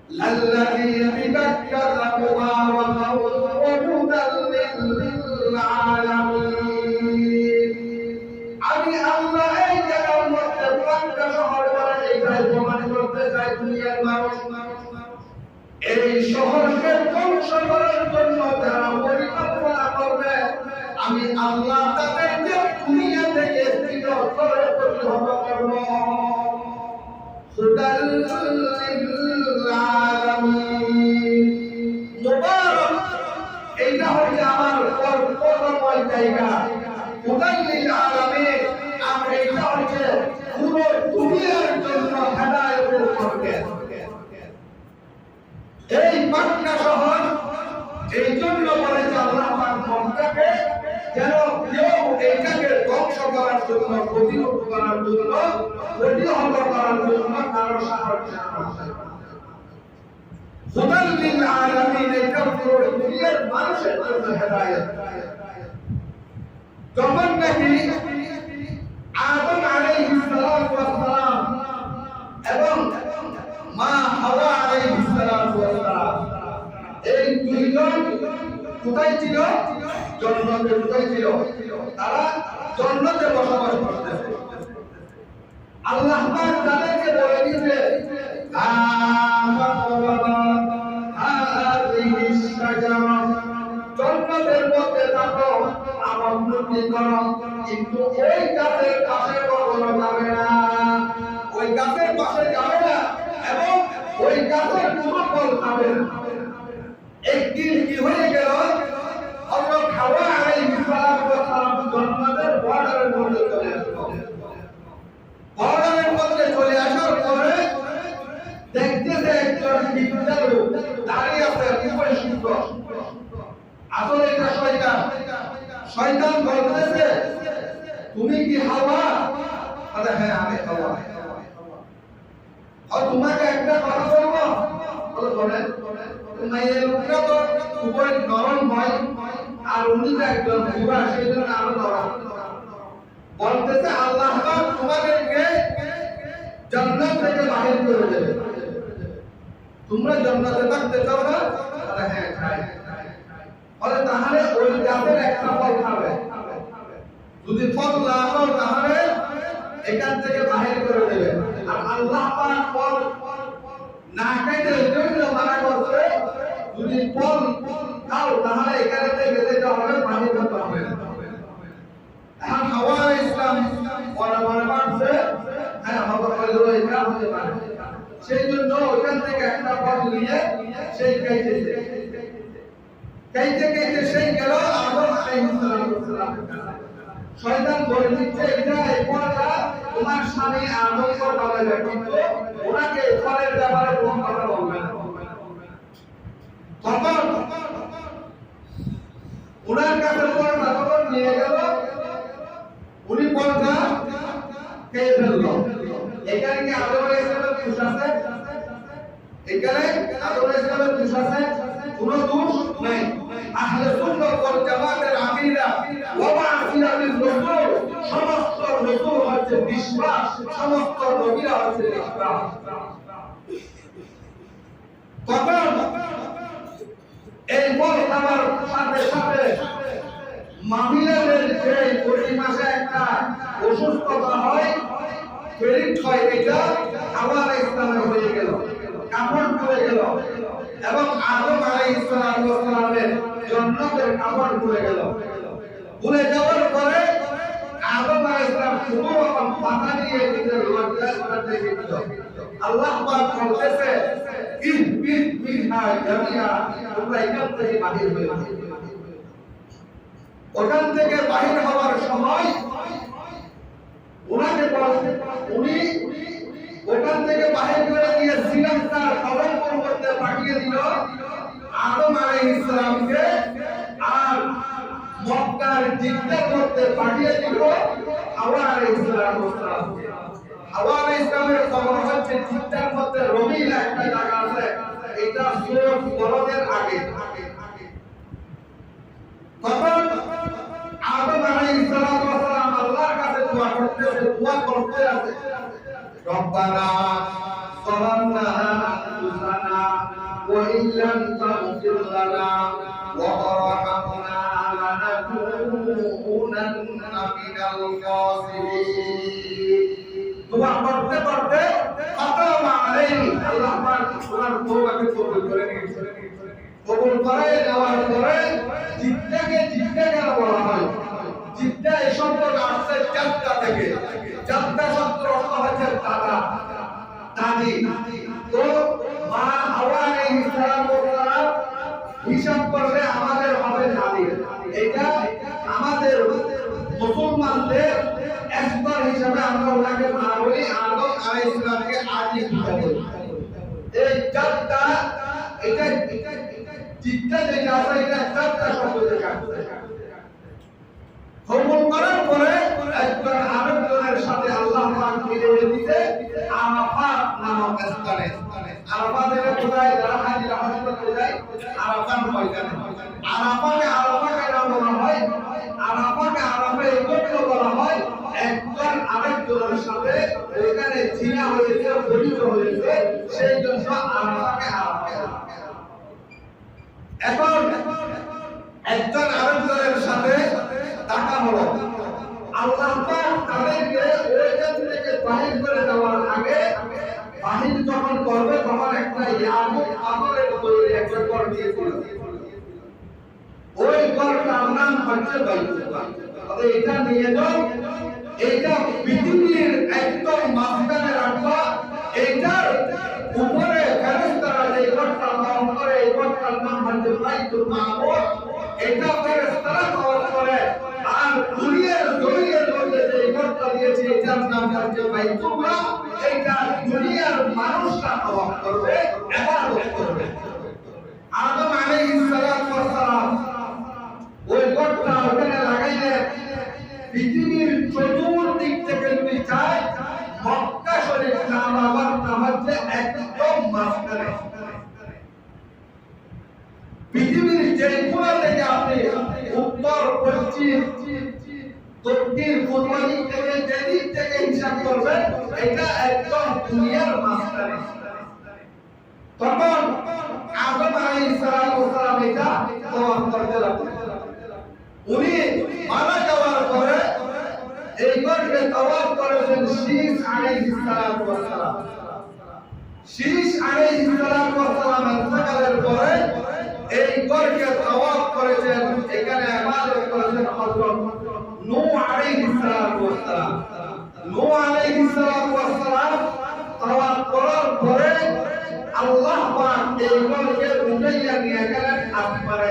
الذي ببكة مباركا وهدى للعالمين আমি আল্লাহ এই জায়গার মধ্যে মক্কা শহর বলে এইটাই প্রমাণ করতে চাই দুনিয়ার মানুষ এই শহরকে ধ্বংস করার জন্য যারা পরিকল্পনা করবে আমি আল্লাহ তাদেরকে দুনিয়া থেকে চিরতরে প্রতিহত করব মুবারক এইটা হচ্ছে আমার কর্মময় জায়গা মুদাল্লিল আলামিন আমরা এটা হচ্ছে পুরো দুনিয়ার জন্য হেদায়েতের পথে এই মক্কা শহর এই জন্য বলেছে আল্লাহ পাক মক্কাকে যেন কেউ এইটাকে ধ্বংস করার জন্য প্রতিরোধ করার জন্য প্রতিহত করার জন্য কারো সাহায্য মুদাল্লিল আলামিন এটা পুরো দুনিয়ার মানুষের জন্য হেদায়েত যখন নাকি আদম আলাইহিস সালাম এবং মা হাওয়া আলাইহিস সালাম এই দুইজন কোথায় ছিল জান্নাতে কোথায় ছিল তারা জান্নাতে বসবাস করতেন আল্লাহ পাক তাদেরকে বলে দিয়েছে জান্নাতের মধ্যে থাকো আমার উন্নতি করো কিন্তু ওই গাছের পাশে কখনো যাবে না ওই গাছের পাশে যাবে না এবং ওই গাছের কোনো ফল খাবে না একদিন কি হয়ে গেল হযরত হাওয়া আলাইহিস সালাম জান্নাতের বর্ডারের মধ্যে চলে আসলো বর্ডারের মধ্যে চলে আসার পরে দেখতে একজন বিদ্যুৎ লোক দাঁড়িয়ে আছে উপরে শুদ্ধ আসলে এটা শয়তান বলতেছে তুমি কি হাওয়া আরে হ্যাঁ আমি হাওয়া আর তোমাকে একটা কথা বলবো বলেন মায়ের লোকটা তো উপরে নরম হয় আর উনি তো একজন বুড়া সেই জন্য আরো নরম বলতেছে আল্লাহ পাক তোমাদেরকে জান্নাত থেকে বাহির করে দেবে তোমরা জান্নাতে থাকতে চাও না আরে হ্যাঁ চাই আরে তাহলে ওই গাছের একটা ফল খাবে যদি ফল না হয় তাহলে এখান থেকে বাহির করে দেবে আর আল্লাহ পাক ফল না খাইতে জন্য মানা করছে যদি ফল খাও তাহলে এখানে থেকে যেতে হবে পানি খেতে হবে এখন হাওয়া আলাইহিস সালাম মনে করছে হ্যাঁ আমাদের হয়তো এটা হতে পারে সেই জন্য ওখান থেকে একটা ফল নিয়ে সেই খাইতেছে খাইতে সেই গেল আদম আলাইহিস সালাম শয়তান বলে দিচ্ছে এটা এই ফলটা তোমার স্বামী আদম কো বলে কিন্তু ওনাকে ফলের ব্যাপারে কোনো কথা বলবে না তখন ওনার কাছে ফলটা তখন নিয়ে গেল উনি ফলটা খেয়ে ফেলল এখানে কি আদম আলাইহিস সালামের দোষ আছে এখানে আদম আলাইহিস সালামের দোষ আছে কোনো দোষ নাই আহলে সুন্নাহ ওয়াল জামাতের আকীদা ওয়া মা'সিয়াতুর রাসূল সমস্ত রাসূল হচ্ছে বিশ্বাস সমস্ত নবীরা হচ্ছে বিশ্বাস তখন এই ফল খাবার সাথে সাথে মাহিলাদের যে প্রতি মাসে একটা অসুস্থতা হয় পেরিড হয় এটা হাওয়া আলাইহিস সালামের হয়ে গেল কাপড় খুলে গেল এবং আদম আলাইহিস সালামের জান্নাতের কাপড় খুলে গেল খুলে যাওয়ার পরে আদম আলাইহিস সালাম কোনো রকম পাতা দিয়ে নিজের লজ্জা করতে গেছিল আল্লাহ পাক বলতেছে ইহবিত মিনহা জামিআ তোমরা এখান থেকে বাহির হয়ে যাও ওখান থেকে বাহির হওয়ার সময় ওনাকে বলতে উনি ওখান থেকে বাহির করে দিয়ে শ্রীলঙ্কার কলম পর্বতে পাঠিয়ে দিল আদম আলাইহিস সালামকে আর মক্কার জিদ্দা করতে পাঠিয়ে দিল হাওয়া আলাইহিস সালামকে হাওয়া আলাইহিস সালামের কবর হচ্ছে জিদ্দার মধ্যে রবিল একটা জায়গা আছে এটা সূরত বলদের আগে তখন আদম আলাইহিস সালাম আল্লাহর কাছে দোয়া করতেছে দোয়া করতে আছে রব্বানা যালামনা আনফুসানা وإن لم تغفر لنا وترحمنا لنكونن من الخاسرين দোয়া করতে করতে খতম আলাইহি আল্লাহ পাক ওনার তওবাকে কবুল করে নিয়েছেন কবুল করে নেওয়ার পরে জিদ্দাকে বলা হয় জিদ্দা এই শব্দটা আসছে জাদ্দা থেকে জাদ্দা শব্দের অর্থ হচ্ছে দাদা দাদি তো মা হাওয়া আলাইহিস সালাম হিসাব করলে আমাদের হবে দাদি এটা আমাদের মুসলমানদের একবার হিসাবে আমরা ওনাকে মা বলি আদম আলাইহিস সালামকে আদি বলি এই জাদ্দা এটা জিদ্দা যেটা আছে এটা জাদ্দা শব্দ থেকে আসছে কবুল করার পরে একবার আরেকজনের সাথে আল্লাহ পাক মিলিয়ে দিতে আরাফাত নামক স্থানে আরাফাতের কোথায় যারা হাজিরা হজ করতে যায় আরাফাত ময়দানে আরাফাকে নাম বলা হয় আরাফা এই জন্য বলা হয় একজন আরেকজনের সাথে এখানে জিনা হয়েছে জড়িত হয়েছে সেই জন্য আরাফাকে এখন একজন আরেকজনের সাথে দেখা হলো আল্লাহ পাক তাদেরকে ওইখান থেকে বাহির করে দেওয়ার আগে বাহির যখন করবে তখন একটা ইয়াকুব পাথরের তৈরি একটা ঘর দিয়েছিল ওই ঘরটার নাম হচ্ছে বাইতুল্লাহ তবে এটা নিয়ে যাও এটা পৃথিবীর একদম মাঝখানে রাখবা এটার উপরে ফেরেশতারা যে ঘরটা নাম করে এই ঘরটার নাম হচ্ছে বাইতুল মামুর এটা ফেরেশতারা তওয়াফ করে আর দুনিয়ার জমিনের মধ্যে যে ঘরটা দিয়েছে এটার নাম হচ্ছে বাইতুল্লাহ এটা দুনিয়ার মানুষরা তওয়াফ করবে ইবাদত করবে আদম আলাইহিস সালাম ওই ঘরটা ওখানে লাগাইলেন পৃথিবীর চতুর্দিক থেকে যদি চায় মক্কা শরীফ কাবাটা হচ্ছে একদম মাঝখানে পৃথিবীর যে কোণা থেকে আপনি উত্তর পশ্চিম দক্ষিণ পূর্ব দিক থেকে যে দিক থেকে হিসাব করবেন এটা একদম দুনিয়ার মাঝখানে তখন আদম আলাইহিস সালাম এটা তওয়াফ করতে লাগলেন উনি মারা যাওয়ার পরে এই ঘরকে তওয়াফ করেছেন শীস আলাইহিস সালাম শীস আলাইহিস সালাম ইন্তেকালের পরে এই ঘরকে তওয়াফ করেছেন এখানে ইবাদত করেছেন হযরত নূহ আলাইহিস সালাম নূহ আলাইহিস সালাম তওয়াফ করার পরে আল্লাহ পাক এই ঘরকে উঠাইয়া নিয়ে গেলেন আসমানে